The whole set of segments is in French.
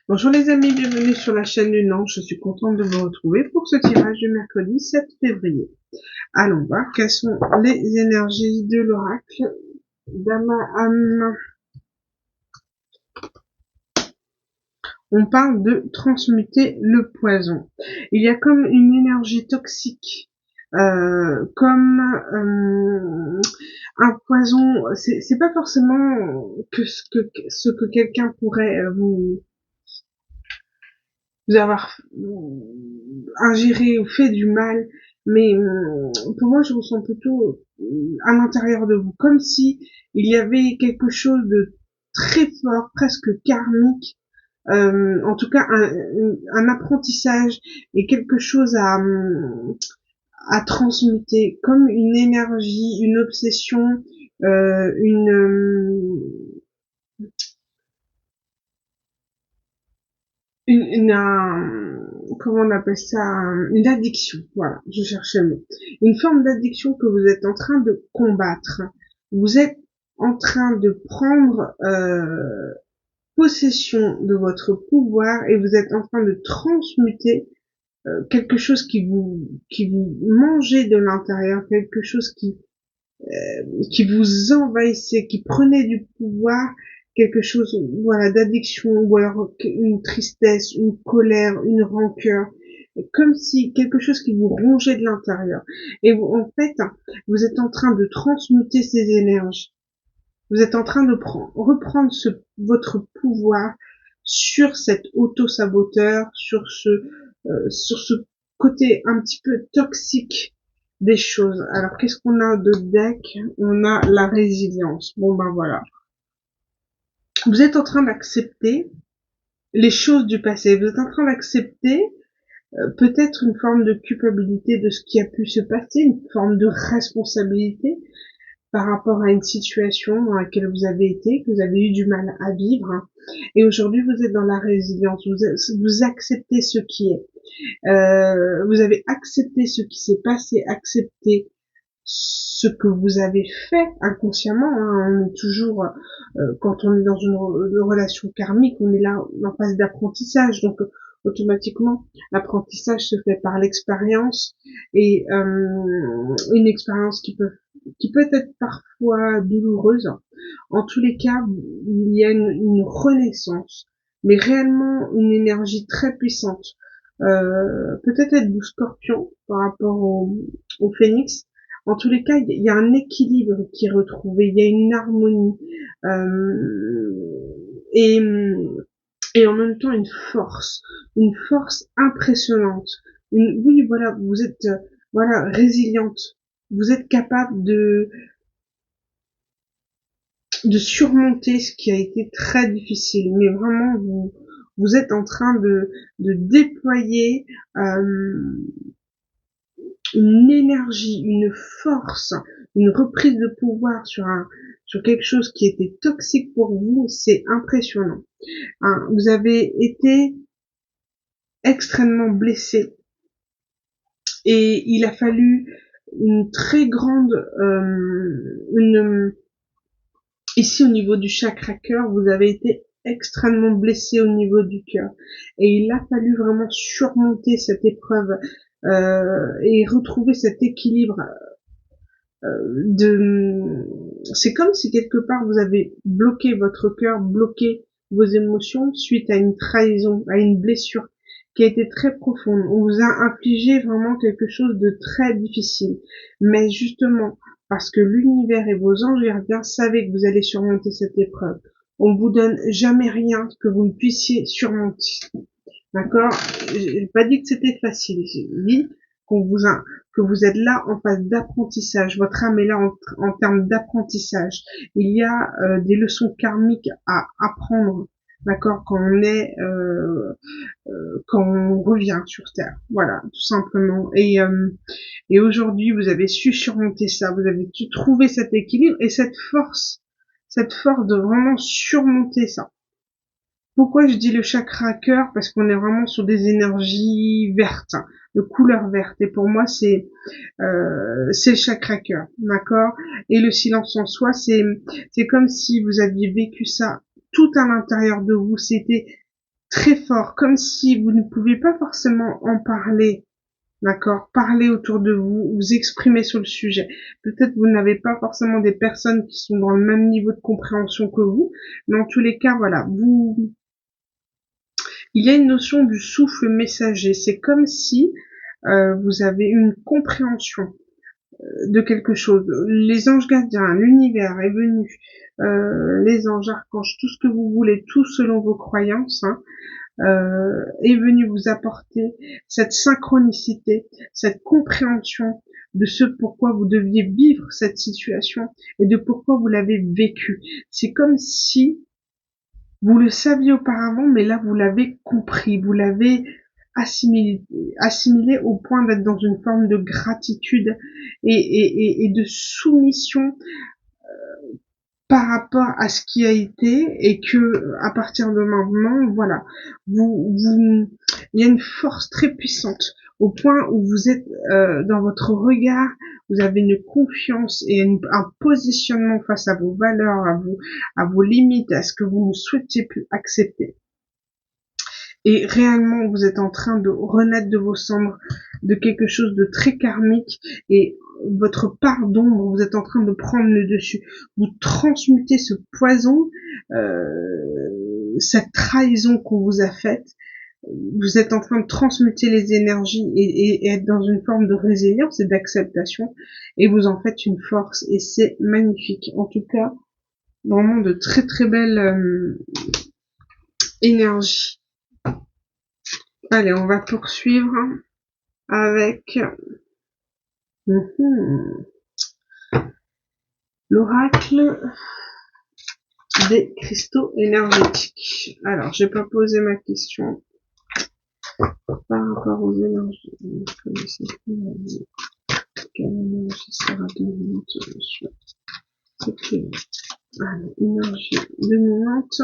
Bonjour les amis, bienvenue sur la chaîne du Nord. Je suis contente de vous retrouver pour ce tirage du mercredi 7 février. Allons voir quelles sont les énergies de l'oracle d'Amahan. On parle de transmuter le poison. Il y a comme une énergie toxique, comme un poison. C'est pas forcément que ce que quelqu'un pourrait vous avoir ingéré ou fait du mal, mais pour moi je ressens plutôt à l'intérieur de vous, comme si il y avait quelque chose de très fort, presque karmique, en tout cas un apprentissage et quelque chose à transmuter, comme une énergie, une obsession, comment on appelle ça, une addiction. Voilà, je cherchais le mot. Une forme d'addiction que vous êtes en train de combattre. Vous êtes en train de prendre possession de votre pouvoir et vous êtes en train de transmuter quelque chose qui vous mangeait de l'intérieur, quelque chose qui vous envahissait, qui prenait du pouvoir, quelque chose, voilà, d'addiction, ou alors une tristesse, une colère, une rancœur, comme si quelque chose qui vous rongeait de l'intérieur. Et vous, en fait, vous êtes en train de transmuter ces énergies. Vous êtes en train de reprendre votre pouvoir sur cet auto-saboteur, sur ce côté un petit peu toxique des choses. Alors, qu'est-ce qu'on a de deck? On a la résilience. Bon, ben voilà. Vous êtes en train d'accepter les choses du passé. Vous êtes en train d'accepter peut-être une forme de culpabilité de ce qui a pu se passer, une forme de responsabilité par rapport à une situation dans laquelle vous avez été, que vous avez eu du mal à vivre. Et aujourd'hui, vous êtes dans la résilience. Vous acceptez ce qui est. Vous avez accepté ce qui s'est passé, accepté ce que vous avez fait inconsciemment. On est toujours, quand on est dans une relation karmique, on est là en phase d'apprentissage. Donc, automatiquement, l'apprentissage se fait par l'expérience et une expérience qui peut être parfois douloureuse. En tous les cas, il y a une renaissance, mais réellement une énergie très puissante. Peut-être être du scorpion par rapport au phénix. En tous les cas, il y a un équilibre qui est retrouvé, il y a une harmonie et, et en même temps une force impressionnante. Oui, voilà, vous êtes voilà résiliente. Vous êtes capable de surmonter ce qui a été très difficile, mais vraiment vous êtes en train de déployer une énergie, une force, une reprise de pouvoir sur quelque chose qui était toxique pour vous. C'est impressionnant. Hein, vous avez été extrêmement blessé et il a fallu une très grande ici au niveau du chakra cœur, vous avez été extrêmement blessé au niveau du cœur et il a fallu vraiment surmonter cette épreuve et retrouver cet équilibre c'est comme si quelque part vous avez bloqué votre cœur, bloqué vos émotions suite à une trahison, à une blessure qui a été très profonde. On vous a infligé vraiment quelque chose de très difficile. Mais justement, parce que l'univers et vos anges gardiens savaient que vous allez surmonter cette épreuve. On vous donne jamais rien que vous ne puissiez surmonter. D'accord? J'ai pas dit que c'était facile. J'ai dit qu'on vous a, que vous êtes là en phase d'apprentissage. Votre âme est là en termes d'apprentissage. Il y a des leçons karmiques à apprendre. D'accord? Quand on est, quand on revient sur Terre. Voilà, tout simplement. Et aujourd'hui, vous avez su surmonter ça. Vous avez su trouver cet équilibre et cette force de vraiment surmonter ça. Pourquoi je dis le chakra cœur? Parce qu'on est vraiment sur des énergies vertes, de couleur verte. Et pour moi, c'est le chakra cœur, d'accord? Et le silence en soi, c'est comme si vous aviez vécu ça tout à l'intérieur de vous. C'était très fort, comme si vous ne pouviez pas forcément en parler. D'accord, parler autour de vous, vous exprimer sur le sujet. Peut-être vous n'avez pas forcément des personnes qui sont dans le même niveau de compréhension que vous, mais en tous les cas, voilà, il y a une notion du souffle messager. C'est comme si vous avez une compréhension de quelque chose. Les anges gardiens, l'univers est venu, les anges, archanges, tout ce que vous voulez, tout selon vos croyances, hein, est venu vous apporter cette synchronicité, cette compréhension de ce pourquoi vous deviez vivre cette situation et de pourquoi vous l'avez vécu. C'est comme si vous le saviez auparavant, mais là vous l'avez compris, vous l'avez assimilé au point d'être dans une forme de gratitude et de soumission par rapport à ce qui a été, et que à partir de maintenant, voilà, il y a une force très puissante au point où vous êtes dans votre regard, vous avez une confiance et un positionnement face à vos valeurs, à vos limites, à ce que vous ne souhaitiez plus accepter. Et réellement, vous êtes en train de renaître de vos cendres, de quelque chose de très karmique, et votre part d'ombre, vous êtes en train de prendre le dessus. Vous transmutez ce poison, cette trahison qu'on vous a faite. Vous êtes en train de transmuter les énergies et être dans une forme de résilience et d'acceptation, et vous en faites une force, et c'est magnifique. En tout cas, vraiment de très très belles énergies. Allez, on va poursuivre avec l'oracle des cristaux énergétiques. Alors, j'ai pas posé ma question par rapport aux énergies. Quelle énergie sera dominante sur cette énergie dominante?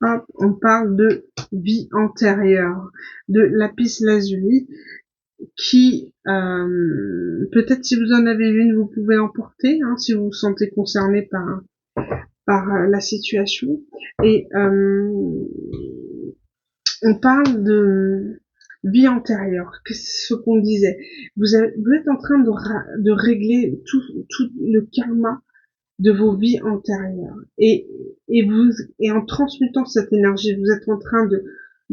Hop, on parle de vie antérieure, de lapis lazuli, qui peut-être si vous en avez une, vous pouvez emporter, hein, si vous vous sentez concerné par la situation. Et on parle de vie antérieure, que c'est ce qu'on disait. Vous êtes en train de régler tout le karma de vos vies antérieures, et en transmutant cette énergie, vous êtes en train de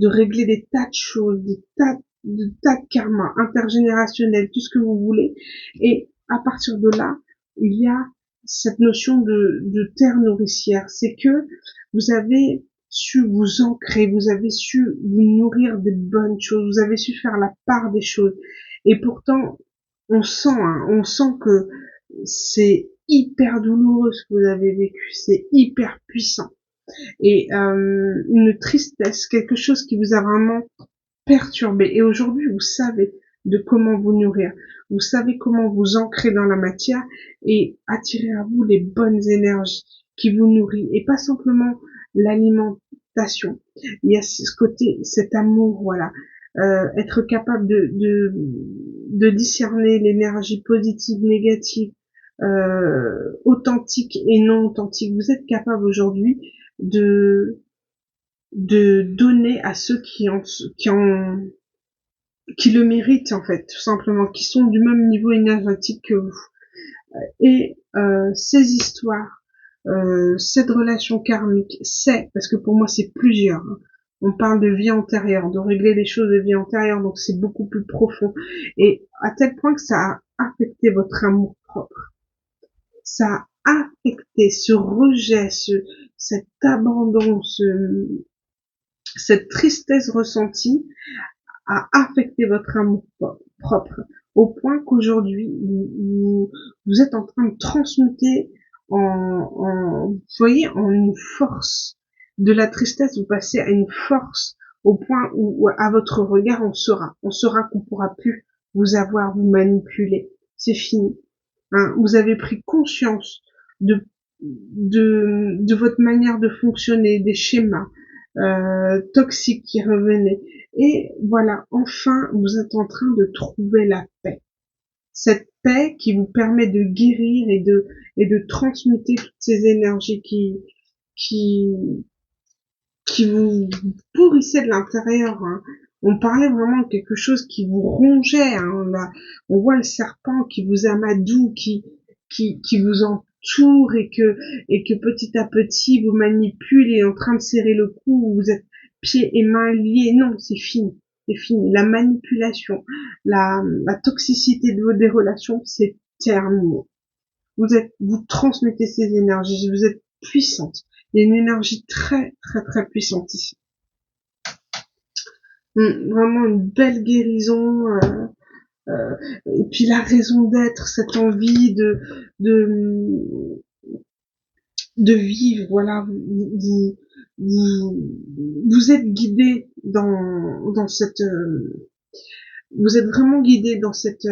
régler des tas de choses, des tas de karma intergénérationnel, tout ce que vous voulez. Et à partir de là, il y a cette notion de terre nourricière. C'est que vous avez su vous ancrer, vous avez su vous nourrir des bonnes choses, vous avez su faire la part des choses. Et pourtant, on sent que c'est hyper douloureux ce que vous avez vécu, c'est hyper puissant. Et une tristesse, quelque chose qui vous a vraiment perturbé. Et aujourd'hui, vous savez de comment vous nourrir, vous savez comment vous ancrer dans la matière et attirer à vous les bonnes énergies qui vous nourrissent, et pas simplement l'alimentation. Il y a ce côté, cet amour, voilà, être capable de discerner l'énergie positive, négative, authentique et non authentique. Vous êtes capable aujourd'hui de donner à ceux qui le méritent, en fait, tout simplement, qui sont du même niveau énergétique que vous. Et ces histoires, cette relation karmique, parce que pour moi c'est plusieurs, hein. On parle de vie antérieure, de régler les choses de vie antérieure, donc c'est beaucoup plus profond, et à tel point que ça a affecté votre amour propre, ça a affecté ce rejet, cet abandon, cette tristesse ressentie a affecté votre amour propre, au point qu'aujourd'hui vous êtes en train de transmuter vous voyez, en une force. De la tristesse, vous passez à une force, au point où à votre regard on saura qu'on pourra plus vous avoir, vous manipuler. C'est fini. Hein, vous avez pris conscience de votre manière de fonctionner, des schémas toxiques qui revenaient. Et voilà, enfin, vous êtes en train de trouver la paix. Cette paix qui vous permet de guérir et de transmuter toutes ces énergies qui, qui vous pourrissait de l'intérieur, hein. On parlait vraiment de quelque chose qui vous rongeait, hein. On voit le serpent qui vous amadoue, qui vous entoure et que petit à petit vous manipule et est en train de serrer le cou, vous êtes pieds et mains liés. Non, c'est fini. C'est fini. La manipulation, la toxicité des relations, c'est terminé. Vous transmettez ces énergies, vous êtes puissante. Il y a une énergie très, très, très puissante ici. Vraiment une belle guérison, et puis la raison d'être, cette envie de, de vivre, voilà, vous êtes guidé dans cette, vous êtes vraiment guidé dans cette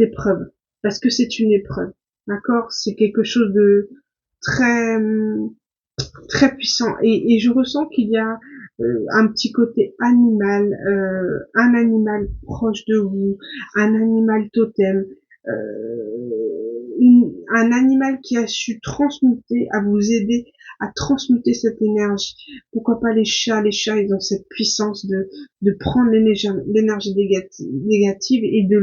épreuve, parce que c'est une épreuve, d'accord? C'est quelque chose de très, très puissant, et je ressens qu'il y a un petit côté animal, un animal proche de vous, un animal totem, un animal qui a su transmuter, à vous aider à transmuter cette énergie. Pourquoi pas les chats? Les chats, ils ont cette puissance de prendre l'énergie négative et de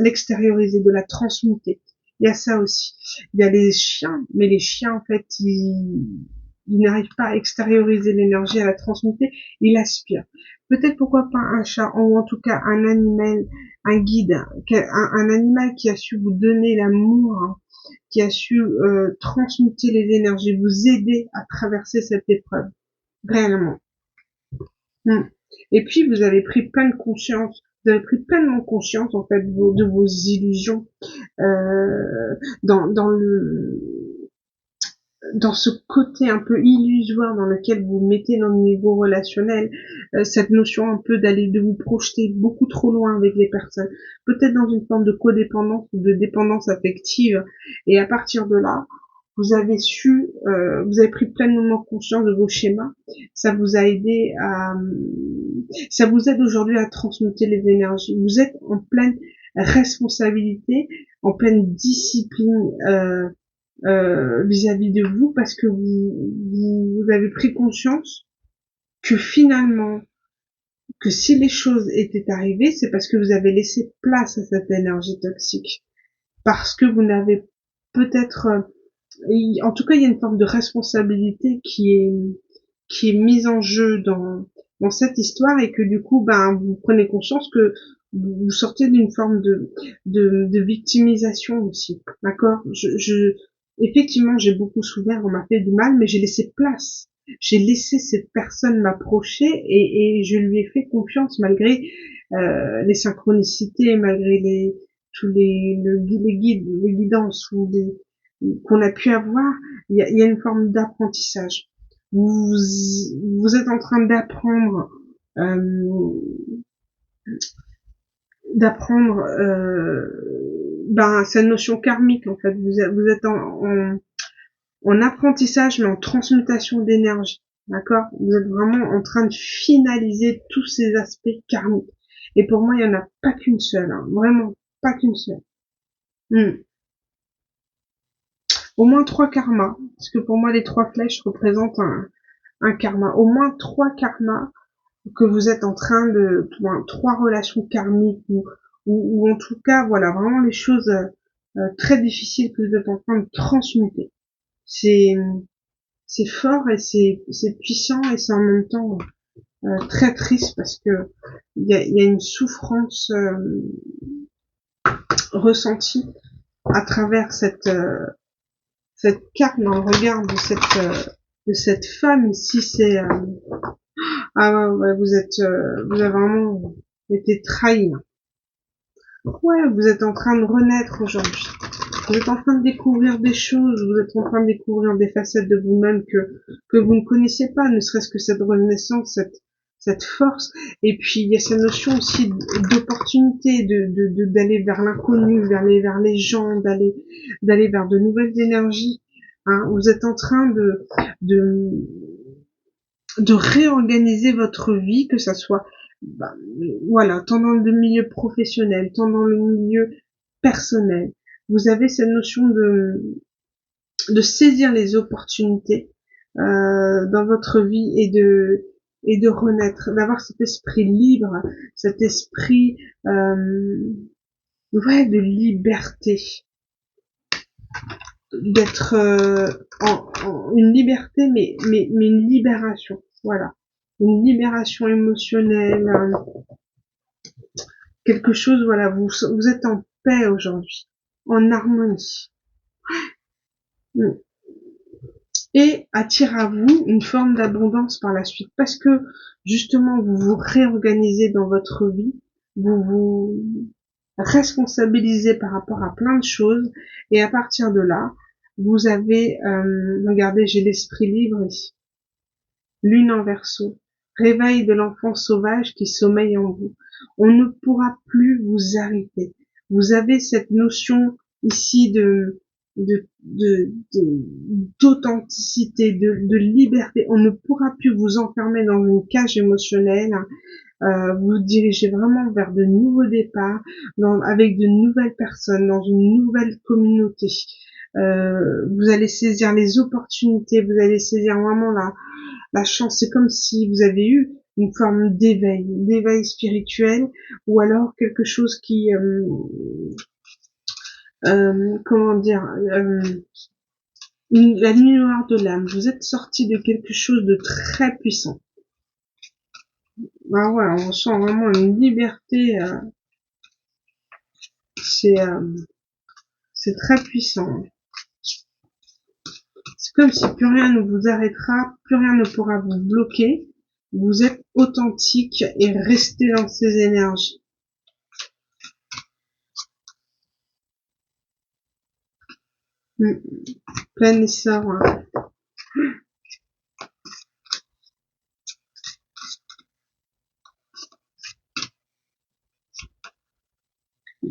l'extérioriser, de la transmuter. Il y a ça aussi. Il y a les chiens, mais les chiens, en fait, ils n'arrivent pas à extérioriser l'énergie, à la transmuter, ils l'aspirent. Peut-être pourquoi pas un chat, ou en tout cas un animal, un guide, un animal qui a su vous donner l'amour, hein, qui a su transmuter les énergies, vous aider à traverser cette épreuve, réellement. Et puis vous avez pris pleine conscience, vous avez pris pleinement conscience en fait de vos illusions, dans ce côté un peu illusoire dans lequel vous mettez dans le niveau relationnel, cette notion un peu de vous projeter beaucoup trop loin avec les personnes, peut-être dans une forme de codépendance ou de dépendance affective, et à partir de là, vous avez vous avez pris pleinement conscience de vos schémas, ça vous a aidé ça vous aide aujourd'hui à transmuter les énergies, vous êtes en pleine responsabilité, en pleine discipline, vis-à-vis de vous, parce que vous avez pris conscience que finalement, que si les choses étaient arrivées, c'est parce que vous avez laissé place à cette énergie toxique. Parce que vous n'avez peut-être, en tout cas, il y a une forme de responsabilité qui est mise en jeu dans cette histoire, et que du coup, ben, vous prenez conscience que vous sortez d'une forme de victimisation aussi. D'accord? Effectivement, j'ai beaucoup souffert, on m'a fait du mal, mais j'ai laissé place. J'ai laissé cette personne m'approcher, et je lui ai fait confiance malgré les synchronicités, malgré les guides, les guidances qu'on a pu avoir. Il y a une forme d'apprentissage. Vous êtes en train d'apprendre, euh, cette notion karmique, en fait. Vous êtes en apprentissage, mais en transmutation d'énergie. D'accord? Vous êtes vraiment en train de finaliser tous ces aspects karmiques. Et pour moi, il y en a pas qu'une seule, hein. Vraiment, pas qu'une seule. Au moins 3 karmas. Parce que pour moi, les 3 flèches représentent un karma. Au moins 3 karmas que vous êtes en train de, 3 relations karmiques, ou en tout cas, voilà, vraiment les choses très difficiles que vous êtes en train de transmuter. C'est c'est fort, et c'est puissant, et c'est en même temps très triste, parce que il y a une souffrance ressentie à travers cette carte dans le regard de cette femme ici. C'est ah ouais, vous avez vraiment été trahi. Ouais, vous êtes en train de renaître aujourd'hui. Vous êtes en train de découvrir des choses, vous êtes en train de découvrir des facettes de vous-même que vous ne connaissiez pas, ne serait-ce que cette renaissance, cette force. Et puis il y a cette notion aussi d'opportunité, d'aller vers l'inconnu, vers les gens, d'aller vers de nouvelles énergies. Hein, vous êtes en train de de réorganiser votre vie, que ça soit, bah, voilà, tant dans le milieu professionnel, tant dans le milieu personnel. Vous avez cette notion de saisir les opportunités dans votre vie et de renaître, d'avoir cet esprit libre, cet esprit ouais, de liberté, d'être une liberté, mais une libération, voilà, une libération émotionnelle, quelque chose, voilà, vous êtes en paix aujourd'hui, en harmonie. Et attire à vous une forme d'abondance par la suite parce que justement vous vous réorganisez dans votre vie, vous vous responsabilisez par rapport à plein de choses et à partir de là vous avez regardez, j'ai l'esprit libre ici, lune en verso, réveil de l'enfant sauvage qui sommeille en vous. On ne pourra plus vous arrêter. Vous avez cette notion ici d'authenticité, de liberté. On ne pourra plus vous enfermer dans une cage émotionnelle. Vous dirigez vraiment vers de nouveaux départs, avec de nouvelles personnes, dans une nouvelle communauté. Vous allez saisir les opportunités, vous allez saisir vraiment la chance. C'est comme si vous avez eu une forme d'éveil spirituel, ou alors quelque chose qui, comment dire, la nuit noire de l'âme. Vous êtes sorti de quelque chose de très puissant. Ah ouais, on sent vraiment une liberté. C'est très puissant. C'est comme si plus rien ne vous arrêtera, plus rien ne pourra vous bloquer. Vous êtes authentique et restez dans ces énergies. Plein essor. Hein.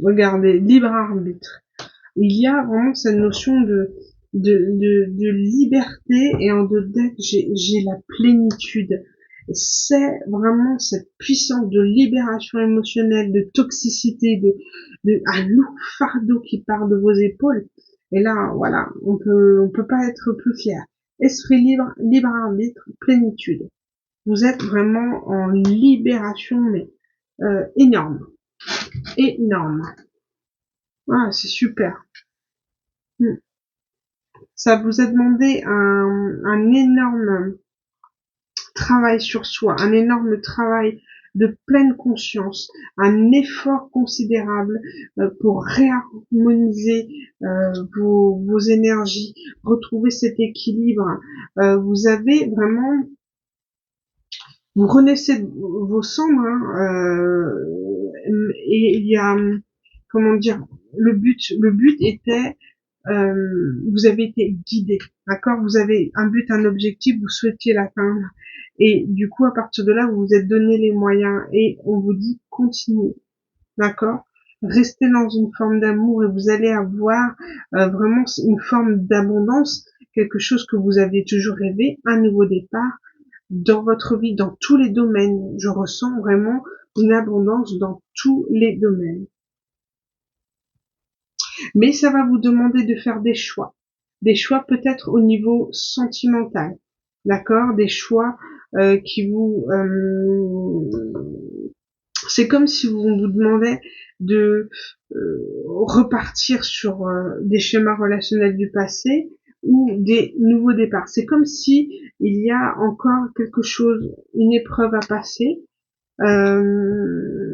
Regardez, libre arbitre. Il y a vraiment cette notion de liberté et en dedans j'ai la plénitude. C'est vraiment cette puissance de libération émotionnelle, de toxicité, un lourd fardeau qui part de vos épaules. Et là, voilà, on peut pas être plus fier. Esprit libre, libre arbitre, plénitude. Vous êtes vraiment en libération, mais énorme, énorme. Ah, c'est super. Ça vous a demandé un énorme travail sur soi, un énorme travail de pleine conscience, un effort considérable pour réharmoniser vos énergies, retrouver cet équilibre. Vous avez vraiment, vous renaissez vos cendres, hein, et il y a, comment dire, le but était vous avez été guidé, d'accord? Vous avez un but, un objectif, vous souhaitiez l'atteindre. Et du coup, à partir de là, vous vous êtes donné les moyens et on vous dit continuez, d'accord? Restez dans une forme d'amour et vous allez avoir vraiment une forme d'abondance, quelque chose que vous aviez toujours rêvé, un nouveau départ dans votre vie, dans tous les domaines. Je ressens vraiment une abondance dans tous les domaines. Mais ça va vous demander de faire des choix peut-être au niveau sentimental, d'accord, des choix qui vous, c'est comme si on vous demandait de repartir sur des schémas relationnels du passé ou des nouveaux départs. C'est comme si il y a encore quelque chose, une épreuve à passer. Euh,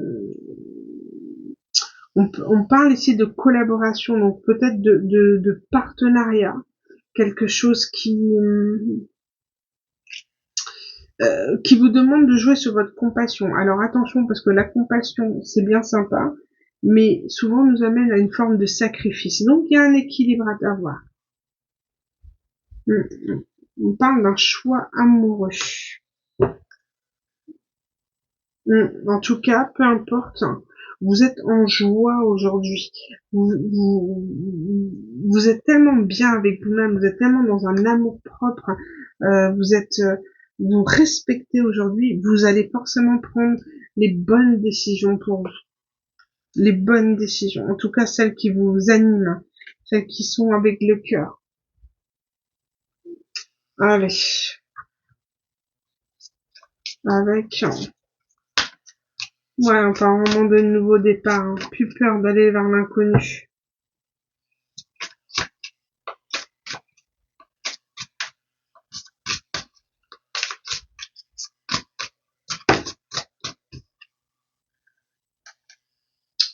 on parle ici de collaboration, donc peut-être de partenariat, quelque chose qui vous demande de jouer sur votre compassion. Alors attention, parce que la compassion, c'est bien sympa, mais souvent nous amène à une forme de sacrifice. Donc il y a un équilibre à avoir. On parle d'un choix amoureux. En tout cas, peu importe, vous êtes en joie aujourd'hui. Vous êtes tellement bien avec vous-même, vous êtes tellement dans un amour propre, vous respectez aujourd'hui, vous allez forcément prendre les bonnes décisions pour vous. Les bonnes décisions, en tout cas celles qui vous animent, celles qui sont avec le cœur. Allez, avec, ouais, on parle vraiment de nouveau départ, hein. Plus peur d'aller vers l'inconnu.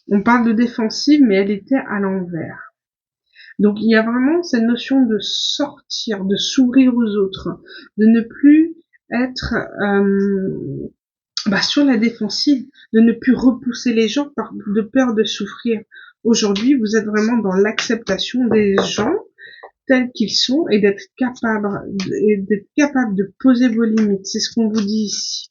On parle de défensive, mais elle était à l'envers. Donc il y a vraiment cette notion de sortir, de s'ouvrir aux autres, de ne plus être sur la défensive, de ne plus repousser les gens de peur de souffrir. Aujourd'hui, vous êtes vraiment dans l'acceptation des gens tels qu'ils sont et d'être capable de poser vos limites. C'est ce qu'on vous dit ici.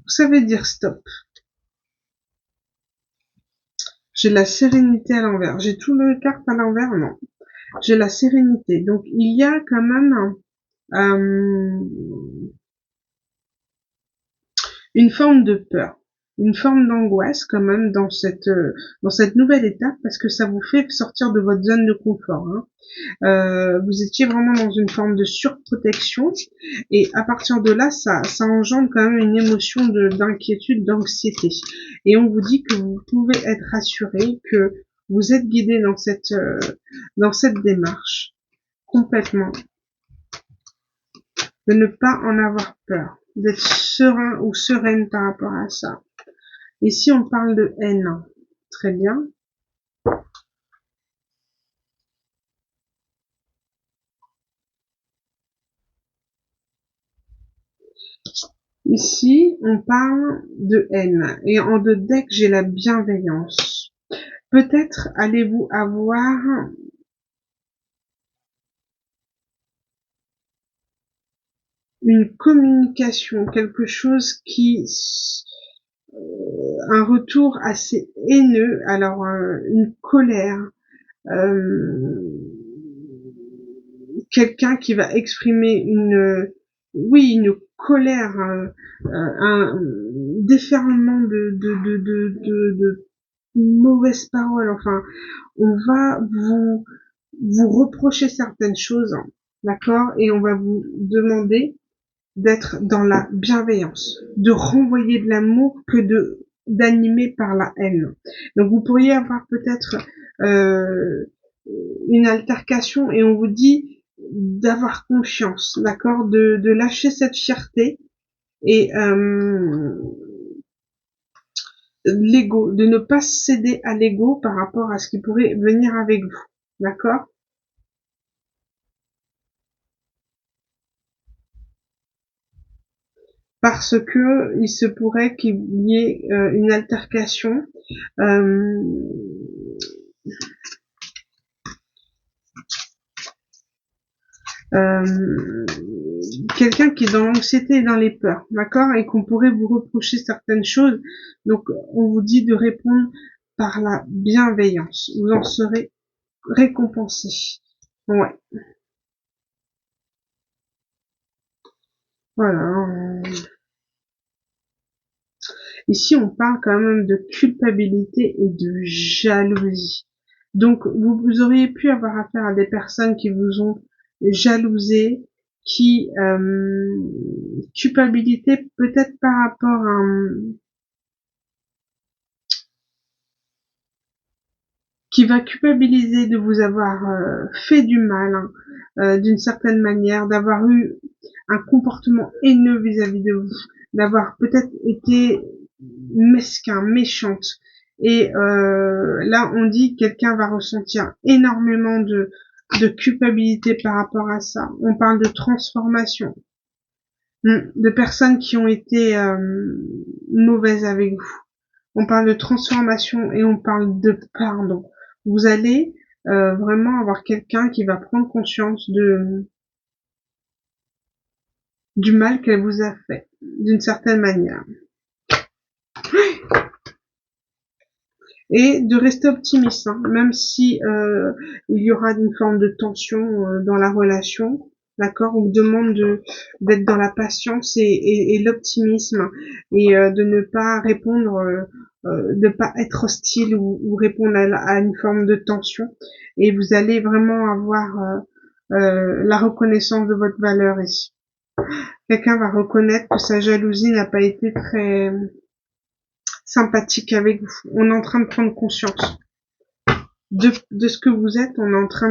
Vous savez dire stop. J'ai la sérénité à l'envers. J'ai tout le carte à l'envers, non. J'ai la sérénité. Donc il y a quand même une forme de peur, une forme d'angoisse quand même dans cette nouvelle étape parce que ça vous fait sortir de votre zone de confort. Hein. Vous étiez vraiment dans une forme de surprotection et à partir de là, ça engendre quand même une émotion d'inquiétude, d'anxiété. Et on vous dit que vous pouvez être rassuré, que vous êtes guidé dans cette démarche complètement, de ne pas en avoir peur, d'être serein ou sereine par rapport à ça. Ici, on parle de haine. Très bien. Ici, on parle de haine. Et en deux decks, j'ai la bienveillance. Peut-être allez-vous avoir une communication, quelque chose qui... un retour assez haineux, alors une colère, quelqu'un qui va exprimer une colère, un déferlement de mauvaises paroles. Enfin, on va vous reprocher certaines choses, d'accord, et on va vous demander d'être dans la bienveillance, de renvoyer de l'amour que d'animer par la haine. Donc vous pourriez avoir peut-être une altercation et on vous dit d'avoir confiance, d'accord, de lâcher cette fierté et l'ego, de ne pas céder à l'ego par rapport à ce qui pourrait venir avec vous, d'accord. Parce que il se pourrait qu'il y ait une altercation. Euh, euh, Quelqu'un qui est dans l'anxiété et dans les peurs, d'accord, et qu'on pourrait vous reprocher certaines choses. Donc, on vous dit de répondre par la bienveillance. Vous en serez récompensé. Ouais. Voilà. Ici, on parle quand même de culpabilité et de jalousie. Donc, vous auriez pu avoir affaire à des personnes qui vous ont jalousé, qui culpabilité peut-être par rapport à qui va culpabiliser de vous avoir fait du mal, hein, d'une certaine manière, d'avoir eu un comportement haineux vis-à-vis de vous, d'avoir peut-être été mesquin, méchante. Et là, on dit que quelqu'un va ressentir énormément de culpabilité par rapport à ça. On parle de transformation, de personnes qui ont été mauvaises avec vous. On parle de transformation et on parle de pardon. Vous allez vraiment avoir quelqu'un qui va prendre conscience du mal qu'elle vous a fait, d'une certaine manière. Et de rester optimiste, hein, même si il y aura une forme de tension dans la relation, d'accord, on vous demande d'être dans la patience et l'optimisme et de ne pas répondre de pas être hostile ou répondre à une forme de tension. Et vous allez vraiment avoir la reconnaissance de votre valeur ici. Quelqu'un va reconnaître que sa jalousie n'a pas été très sympathique avec vous. On est en train de prendre conscience de ce que vous êtes. On est en train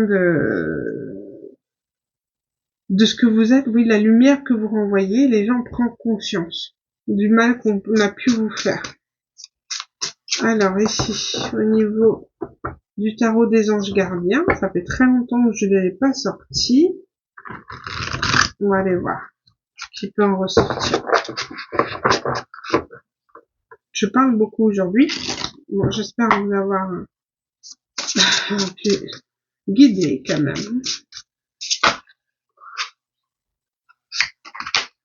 de ce que vous êtes. Oui, la lumière que vous renvoyez, les gens prennent conscience du mal qu'on a pu vous faire. Alors ici, au niveau du tarot des anges gardiens, ça fait très longtemps que je ne l'avais pas sorti. On va aller voir qui peut en ressortir. Je parle beaucoup aujourd'hui. Bon, j'espère vous avoir guidé quand même.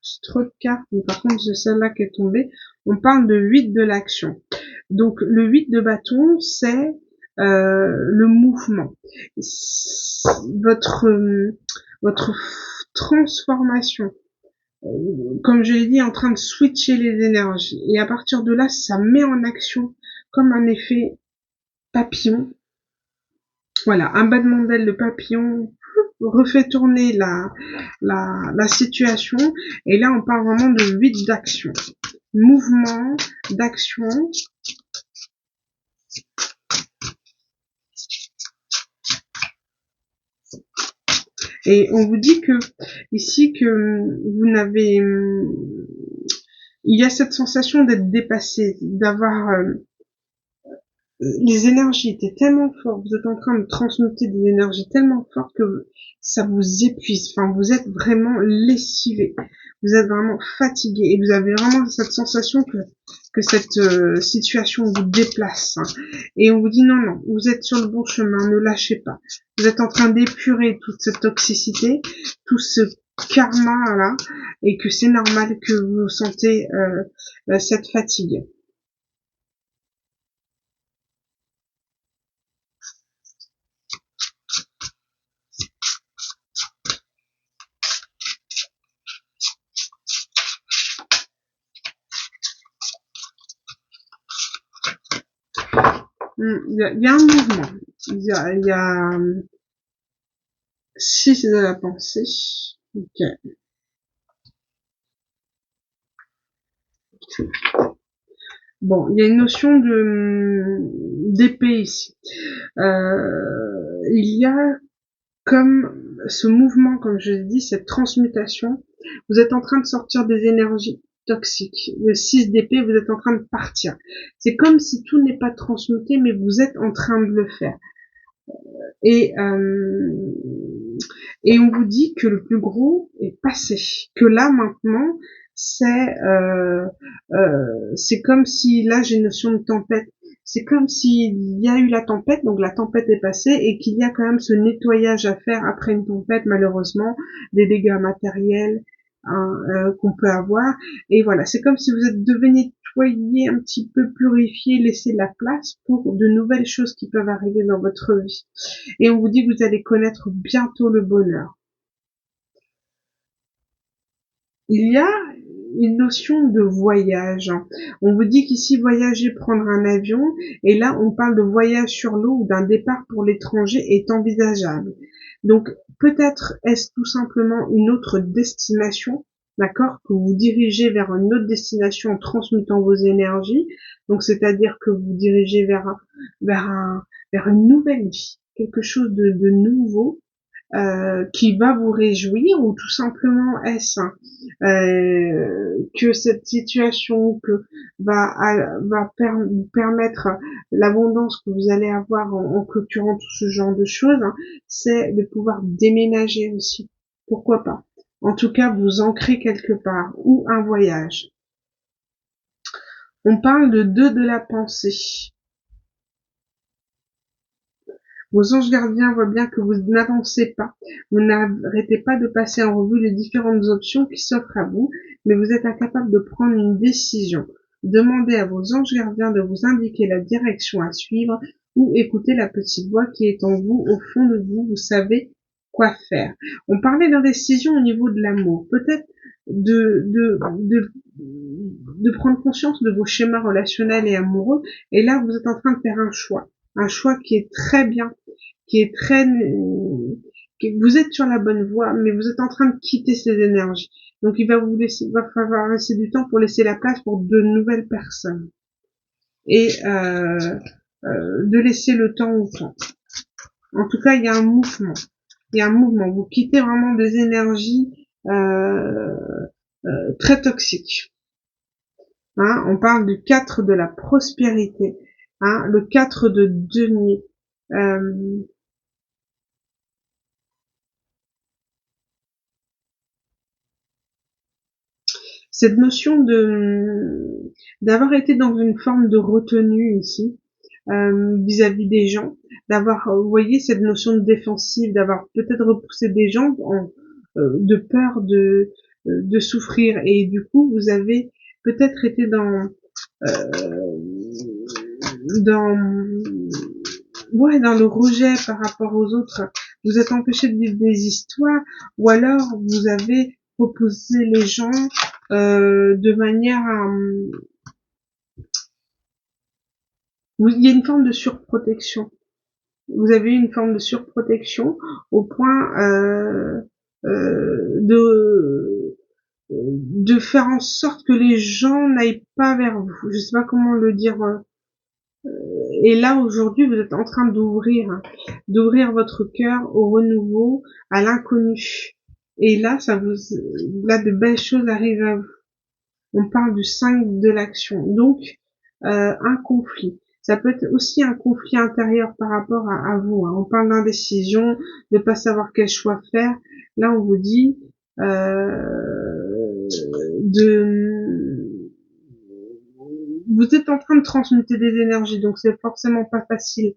C'est trop de cartes, mais par contre c'est celle-là qui est tombée. On parle de 8 de l'action. Donc le 8 de bâton, c'est le mouvement. Votre transformation. Comme je l'ai dit, en train de switcher les énergies. Et à partir de là, ça met en action comme un effet papillon. Voilà, un battement d'aile de papillon refait tourner la situation. Et là, on parle vraiment de 8 d'action. Mouvement, d'action. Et on vous dit que ici que vous n'avez, il y a cette sensation d'être dépassé, d'avoir les énergies étaient tellement fortes, vous êtes en train de transmuter des énergies tellement fortes que ça vous épuise. Enfin, vous êtes vraiment lessivé, vous êtes vraiment fatigué et vous avez vraiment cette sensation que cette situation vous déplace. Hein. Et on vous dit non, vous êtes sur le bon chemin, ne lâchez pas. Vous êtes en train d'épurer toute cette toxicité, tout ce karma là, et que c'est normal que vous sentez cette fatigue. Il y a un mouvement. Il y a 6 de la pensée. Ok. Bon, il y a une notion d'épée ici. Il y a comme ce mouvement, comme je l'ai dit, cette transmutation. Vous êtes en train de sortir des énergies toxiques. Le 6 d'épée, vous êtes en train de partir. C'est comme si tout n'est pas transmuté, mais vous êtes en train de le faire. Et on vous dit que le plus gros est passé, que là maintenant c'est comme si là j'ai une notion de tempête, c'est comme s'il y a eu la tempête, donc la tempête est passée et qu'il y a quand même ce nettoyage à faire après une tempête, malheureusement, des dégâts matériels hein, qu'on peut avoir, et voilà, c'est comme si vous êtes devenu nettoyer, un petit peu purifier, laisser de la place pour de nouvelles choses qui peuvent arriver dans votre vie. Et on vous dit que vous allez connaître bientôt le bonheur. Il y a une notion de voyage. On vous dit qu'ici, voyager, prendre un avion, et là, on parle de voyage sur l'eau ou d'un départ pour l'étranger est envisageable. Donc, peut-être est-ce tout simplement une autre destination, d'accord, que vous dirigez vers une autre destination en transmutant vos énergies. Donc, c'est-à-dire que vous dirigez vers une nouvelle vie, quelque chose de nouveau, qui va vous réjouir, ou tout simplement est-ce que cette situation que va permettre l'abondance que vous allez avoir en clôturant tout ce genre de choses, hein, c'est de pouvoir déménager aussi. Pourquoi pas? En tout cas, vous ancrer quelque part, ou un voyage. On parle de 2 de la pensée. Vos anges gardiens voient bien que vous n'avancez pas, vous n'arrêtez pas de passer en revue les différentes options qui s'offrent à vous, mais vous êtes incapable de prendre une décision. Demandez à vos anges gardiens de vous indiquer la direction à suivre ou écoutez la petite voix qui est en vous, au fond de vous, vous savez quoi faire. On parlait d'indécision au niveau de l'amour. Peut-être de prendre conscience de vos schémas relationnels et amoureux. Et là, vous êtes en train de faire un choix qui est très bien, qui est très, vous êtes sur la bonne voie, mais vous êtes en train de quitter ces énergies. Donc il va falloir laisser du temps pour laisser la place pour de nouvelles personnes. Et de laisser le temps au temps. En tout cas, il y a un mouvement. Il y a un mouvement. Vous quittez vraiment des énergies très toxiques. Hein, on parle du 4 de la prospérité. Hein, le 4 de denier. Cette notion d'avoir été dans une forme de retenue ici, vis-à-vis des gens, d'avoir, vous voyez, cette notion de défensive, d'avoir peut-être repoussé des gens de peur de souffrir, et du coup vous avez peut-être été dans dans le rejet par rapport aux autres, vous êtes empêché de vivre des histoires, ou alors vous avez repoussé les gens de manière à il y a une forme de surprotection. Vous avez une forme de surprotection au point de faire en sorte que les gens n'aillent pas vers vous. Je sais pas comment le dire. Et là aujourd'hui, vous êtes en train d'ouvrir votre cœur au renouveau, à l'inconnu. Et là, là de belles choses arrivent à vous. On parle du 5 de l'action. Donc un conflit. Ça peut être aussi un conflit intérieur par rapport à vous. Hein. On parle d'indécision, de pas savoir quel choix faire. Là, on vous dit vous êtes en train de transmuter des énergies, donc c'est forcément pas facile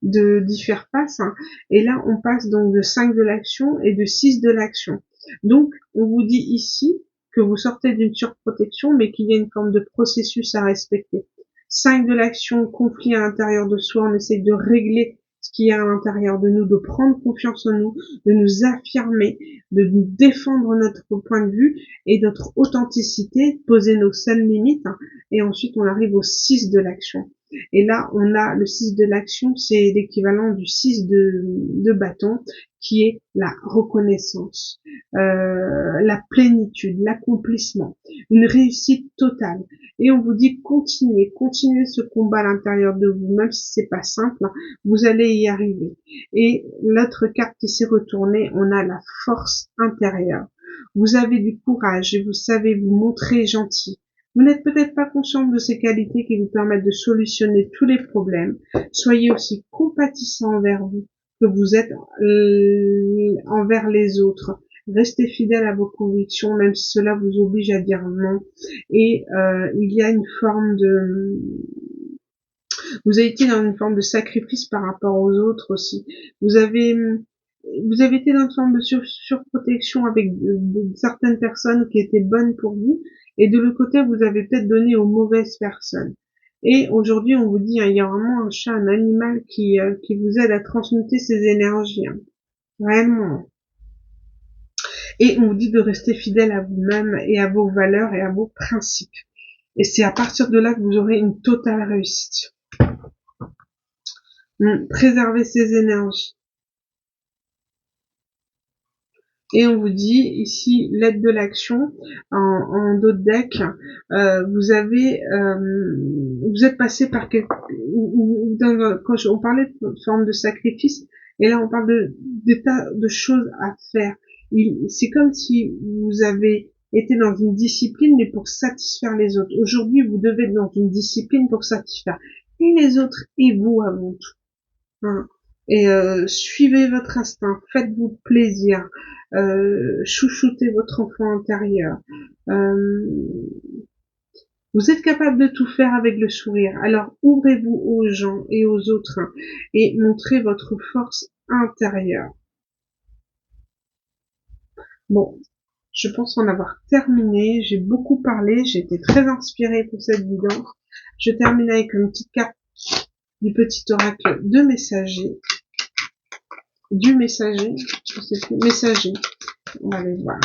d'y faire face. Hein. Et là, on passe donc de 5 de l'action et de 6 de l'action. Donc, on vous dit ici que vous sortez d'une surprotection, mais qu'il y a une forme de processus à respecter. 5 de l'action, conflit à l'intérieur de soi, on essaye de régler ce qu'il y a à l'intérieur de nous, de prendre confiance en nous, de nous affirmer, de nous défendre notre point de vue et notre authenticité, poser nos seules limites, hein, et ensuite on arrive au 6 de l'action. Et là, on a le 6 de l'action, c'est l'équivalent du 6 de bâton, qui est la reconnaissance, la plénitude, l'accomplissement, une réussite totale. Et on vous dit continuez ce combat à l'intérieur de vous, même si c'est pas simple, vous allez y arriver. Et l'autre carte qui s'est retournée, on a la force intérieure. Vous avez du courage et vous savez vous montrer gentil. Vous n'êtes peut-être pas conscient de ces qualités qui vous permettent de solutionner tous les problèmes. Soyez aussi compatissant envers vous que vous êtes envers les autres. Restez fidèle à vos convictions, même si cela vous oblige à dire non. Et il y a une forme de... Vous avez été dans une forme de sacrifice par rapport aux autres aussi. Vous avez été dans une forme de surprotection avec certaines personnes qui étaient bonnes pour vous, et de l'autre côté, vous avez peut-être donné aux mauvaises personnes. Et aujourd'hui, on vous dit, hein, il y a vraiment un chat, un animal qui vous aide à transmuter ces énergies, hein, réellement. Et on vous dit de rester fidèle à vous-même et à vos valeurs et à vos principes. Et c'est à partir de là que vous aurez une totale réussite. Préservez ces énergies. Et on vous dit ici l'aide de l'action en dos de deck. Vous êtes passé par quand on parlait de forme de sacrifice, et là on parle de tas de choses à faire. C'est comme si vous avez été dans une discipline mais pour satisfaire les autres. Aujourd'hui, vous devez être dans une discipline pour satisfaire et les autres et vous avant tout. Hein. Et suivez votre instinct, faites-vous plaisir, chouchoutez votre enfant intérieur. Vous êtes capable de tout faire avec le sourire. Alors ouvrez-vous aux gens et aux autres, hein, et montrez votre force intérieure. Bon, je pense en avoir terminé. J'ai beaucoup parlé, j'ai été très inspirée pour cette vidéo. Je termine avec une petite carte du petit oracle de messager. Du messager, je sais plus, messager. On va aller voir.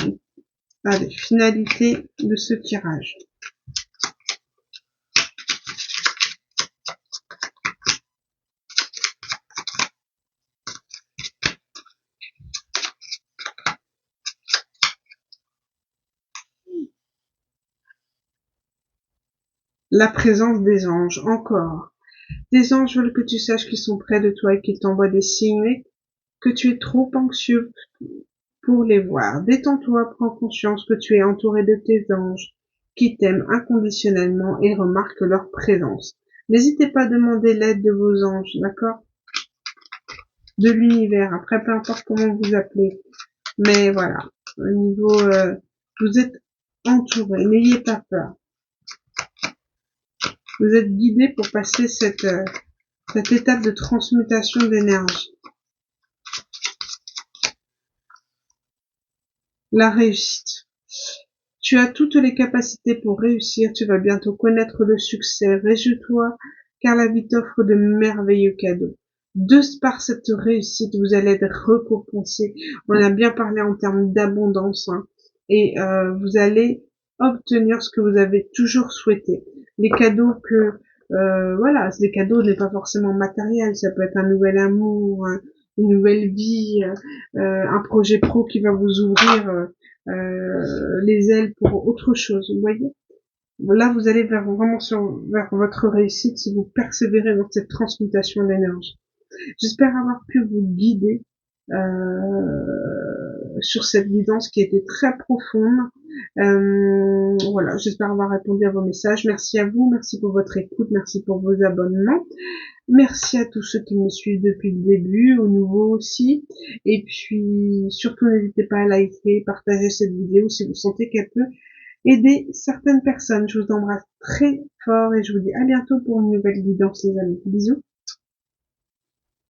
Allez, finalité de ce tirage. La présence des anges, encore. Des anges veulent que tu saches qu'ils sont près de toi et qu'ils t'envoient des signes, que tu es trop anxieux pour les voir. Détends-toi, prends conscience que tu es entouré de tes anges qui t'aiment inconditionnellement et remarquent leur présence. N'hésitez pas à demander l'aide de vos anges, d'accord? De l'univers. Après, peu importe comment vous appelez. Mais voilà. Au niveau, vous êtes entouré. N'ayez pas peur. Vous êtes guidé pour passer cette étape de transmutation d'énergie. La réussite. Tu as toutes les capacités pour réussir, tu vas bientôt connaître le succès. Réjouis-toi, car la vie t'offre de merveilleux cadeaux. De par cette réussite, vous allez être récompensé. On a bien parlé en termes d'abondance, hein, et vous allez obtenir ce que vous avez toujours souhaité. Les cadeaux que, voilà, les cadeaux n'est pas forcément matériel, ça peut être un nouvel amour, une nouvelle vie, un projet pro qui va vous ouvrir les ailes pour autre chose, vous voyez. Là, vous allez vraiment vers votre réussite si vous persévérez dans cette transmutation d'énergie. J'espère avoir pu vous guider sur cette guidance qui était très profonde. Voilà, j'espère avoir répondu à vos messages. Merci à vous, merci pour votre écoute, merci pour vos abonnements. Merci à tous ceux qui me suivent depuis le début, aux nouveaux aussi. Et puis, surtout, n'hésitez pas à liker, partager cette vidéo si vous sentez qu'elle peut aider certaines personnes. Je vous embrasse très fort et je vous dis à bientôt pour une nouvelle guidance, les amis. Bisous.